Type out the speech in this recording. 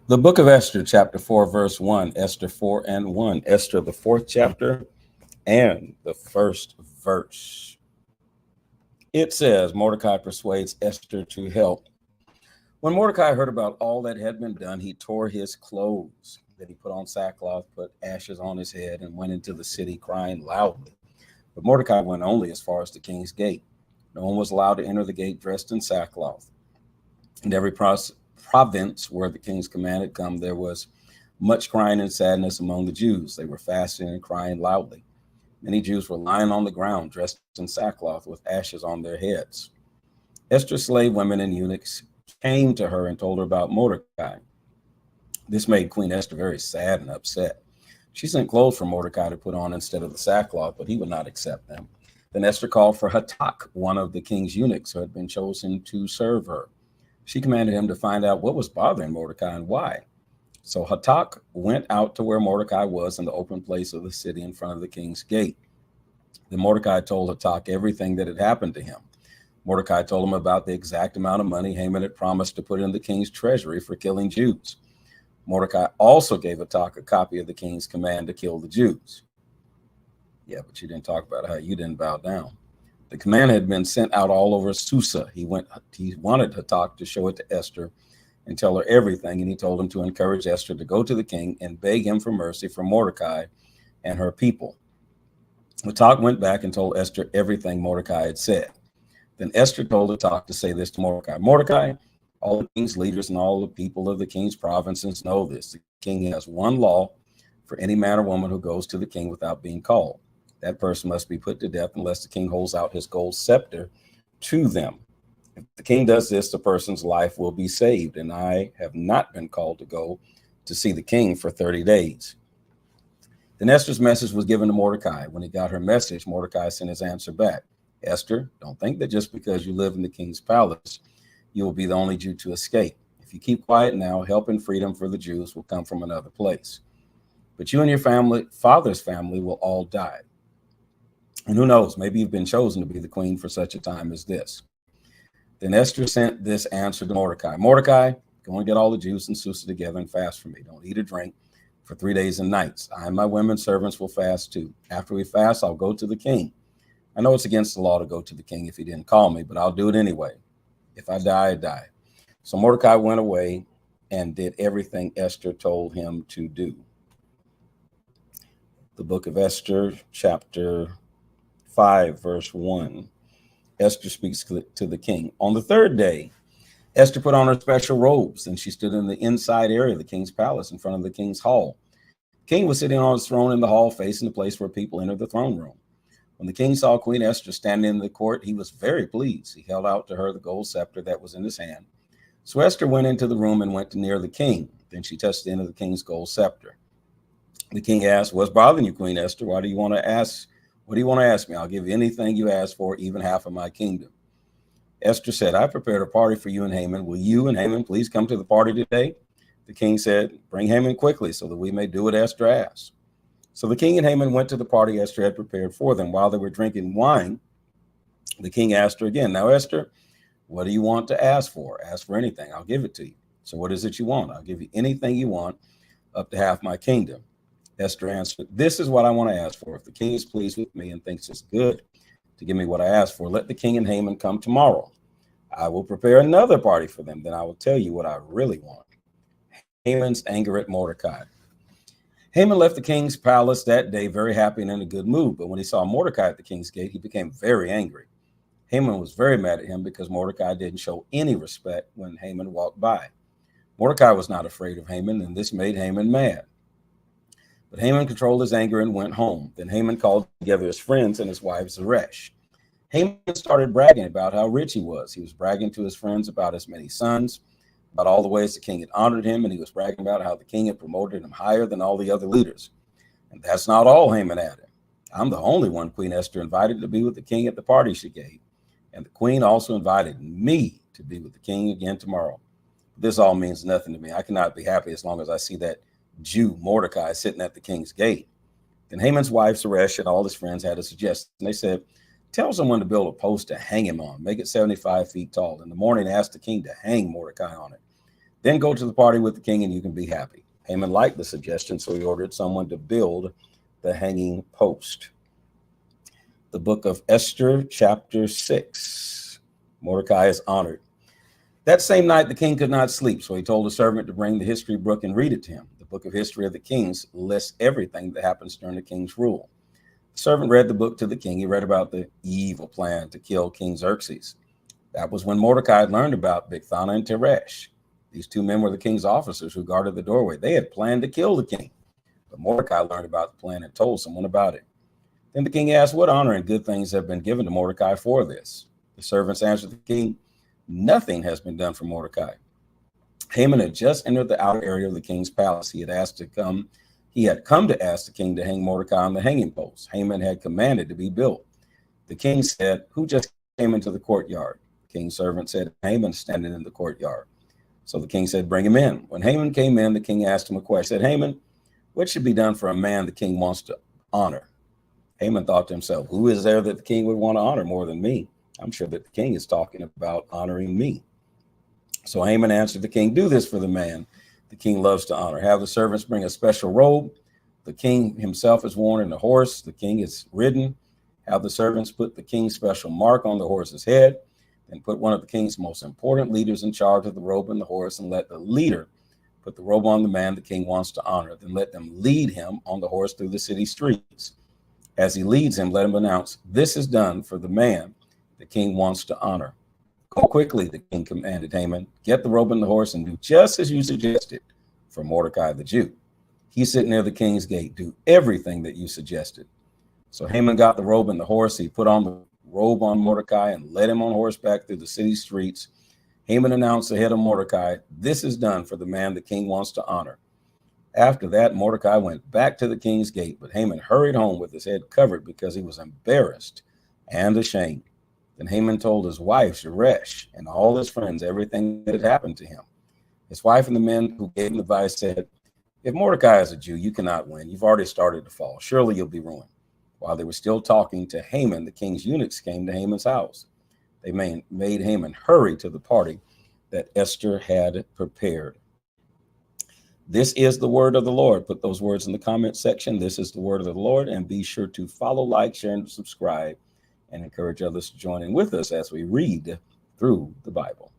The book of Esther, chapter 4, verse 1, Esther 4 and 1, Esther, the fourth chapter and the first verse. It says, Mordecai persuades Esther to help. When Mordecai heard about all that had been done, he tore his clothes. Then he put on sackcloth, put ashes on his head, and went into the city crying loudly. But Mordecai went only as far as the king's gate. No one was allowed to enter the gate dressed in sackcloth. In every province where the king's command had come, there was much crying and sadness among the Jews. They were fasting and crying loudly. Many Jews were lying on the ground, dressed in sackcloth with ashes on their heads. Esther's slave women and eunuchs came to her and told her about Mordecai. This made Queen Esther very sad and upset. She sent clothes for Mordecai to put on instead of the sackcloth, but he would not accept them. Then Esther called for Hatak, one of the king's eunuchs who had been chosen to serve her. She commanded him to find out what was bothering Mordecai and why. So Hatak went out to where Mordecai was in the open place of the city in front of the king's gate. Then Mordecai told Hatak everything that had happened to him. Mordecai told him about the exact amount of money Haman had promised to put in the king's treasury for killing Jews. Mordecai also gave Hatak a copy of the king's command to kill the Jews. Yeah, but you didn't talk about how you didn't bow down. The command had been sent out all over Susa. He wanted Hatak to show it to Esther and tell her everything, and he told him to encourage Esther to go to the king and beg him for mercy for Mordecai and her people. Hatak went back and told Esther everything Mordecai had said. Then Esther told Hatak to say this to Mordecai. Mordecai, all the king's leaders and all the people of the king's provinces know this. The king has one law for any man or woman who goes to the king without being called. That person must be put to death unless the king holds out his gold scepter to them. If the king does this, the person's life will be saved, and I have not been called to go to see the king for 30 days. Then Esther's message was given to Mordecai. When he got her message, Mordecai sent his answer back. Esther, don't think that just because you live in the king's palace, you will be the only Jew to escape. If you keep quiet now, help and freedom for the Jews will come from another place. But you and your family, father's family, will all die. And who knows, maybe you've been chosen to be the queen for such a time as this. Then Esther sent this answer to Mordecai. Mordecai, go and get all the Jews in Susa together and fast for me. Don't eat or drink for 3 days and nights. I and my women servants will fast too. After we fast, I'll go to the king. I know it's against the law to go to the king if he didn't call me, but I'll do it anyway. If I die, I die. So Mordecai went away and did everything Esther told him to do. The book of Esther, chapter 5, verse 1. Esther speaks to the king. On the third day, Esther put on her special robes, and she stood in the inside area of the king's palace in front of the king's hall. The king was sitting on his throne in the hall, facing the place where people entered the throne room. When the king saw Queen Esther standing in the court, he was very pleased. He held out to her the gold scepter that was in his hand. So Esther went into the room and went near the king. Then she touched the end of the king's gold scepter. The king asked, "What's bothering you, Queen Esther? What do you want to ask me? I'll give you anything you ask for, even half of my kingdom." Esther said, "I prepared a party for you and Haman. Will you and Haman please come to the party today?" The king said, "Bring Haman quickly so that we may do what Esther asked." So the king and Haman went to the party Esther had prepared for them. While they were drinking wine, the king asked her again, "Now, Esther, what do you want to ask for? Ask for anything. I'll give it to you. So what is it you want? I'll give you anything you want, up to half my kingdom." Esther answered, "This is what I want to ask for. If the king is pleased with me and thinks it's good to give me what I asked for, let the king and Haman come tomorrow. I will prepare another party for them. Then I will tell you what I really want." Haman's anger at Mordecai. Haman left the king's palace that day very happy and in a good mood. But when he saw Mordecai at the king's gate, he became very angry. Haman was very mad at him because Mordecai didn't show any respect when Haman walked by. Mordecai was not afraid of Haman, and this made Haman mad. But Haman controlled his anger and went home. Then Haman called together his friends and his wife Zeresh. Haman started bragging about how rich he was. He was bragging to his friends about his many sons, about all the ways the king had honored him, and he was bragging about how the king had promoted him higher than all the other leaders. And that's not all, Haman added. "I'm the only one Queen Esther invited to be with the king at the party she gave. And the queen also invited me to be with the king again tomorrow. This all means nothing to me. I cannot be happy as long as I see that Jew Mordecai sitting at the king's gate." Then Haman's wife Zeresh and all his friends had a suggestion. They said, "Tell someone to build a post to hang him on. Make it 75 feet tall. In the morning, ask the king to hang Mordecai on it. Then go to the party with the king and you can be happy. Haman liked the suggestion, so he ordered someone to build the hanging post. The book of Esther, chapter 6. Mordecai is honored. That same night, the king could not sleep, so he told a servant to bring the history book and read it to him. The book of history of the kings lists everything that happens during the king's rule. The servant read the book to the king. He read about the evil plan to kill King Xerxes. That was when Mordecai had learned about Bigthana and Teresh. These two men were the king's officers who guarded the doorway. They had planned to kill the king, but Mordecai learned about the plan and told someone about it. Then the king asked, what honor and good things have been given to Mordecai for this? The servants answered the king, nothing has been done for Mordecai. Haman had just entered the outer area of the king's palace. He had come to ask the king to hang Mordecai on the hanging post. Haman had commanded to be built. The king said, who just came into the courtyard? The king's servant said, Haman standing in the courtyard. So the king said, bring him in. When Haman came in, the king asked him a question. He said, Haman, what should be done for a man the king wants to honor? Haman thought to himself, who is there that the king would want to honor more than me? I'm sure that the king is talking about honoring me. So Haman answered the king, do this for the man the king loves to honor. Have the servants bring a special robe. The king himself is worn in a horse. The king is ridden. Have the servants put the king's special mark on the horse's head, and put one of the king's most important leaders in charge of the robe and the horse, and let the leader put the robe on the man the king wants to honor. Then let them lead him on the horse through the city streets. As he leads him, let him announce, this is done for the man the king wants to honor. Go quickly, the king commanded Haman. Get the robe and the horse and do just as you suggested for Mordecai the Jew. He's sitting near the king's gate. Do everything that you suggested. So Haman got the robe and the horse. He put on the robe on Mordecai and led him on horseback through the city streets. Haman announced ahead of Mordecai, this is done for the man the king wants to honor. After that, Mordecai went back to the king's gate, but Haman hurried home with his head covered because he was embarrassed and ashamed. Then Haman told his wife, Zeresh, and all his friends everything that had happened to him. His wife and the men who gave him advice said, if Mordecai is a Jew, you cannot win. You've already started to fall. Surely you'll be ruined. While they were still talking to Haman, the king's eunuchs came to Haman's house. They made Haman hurry to the party that Esther had prepared. This is the word of the Lord. Put those words in the comment section. This is the word of the Lord. And be sure to follow, like, share, and subscribe, and encourage others to join in with us as we read through the Bible.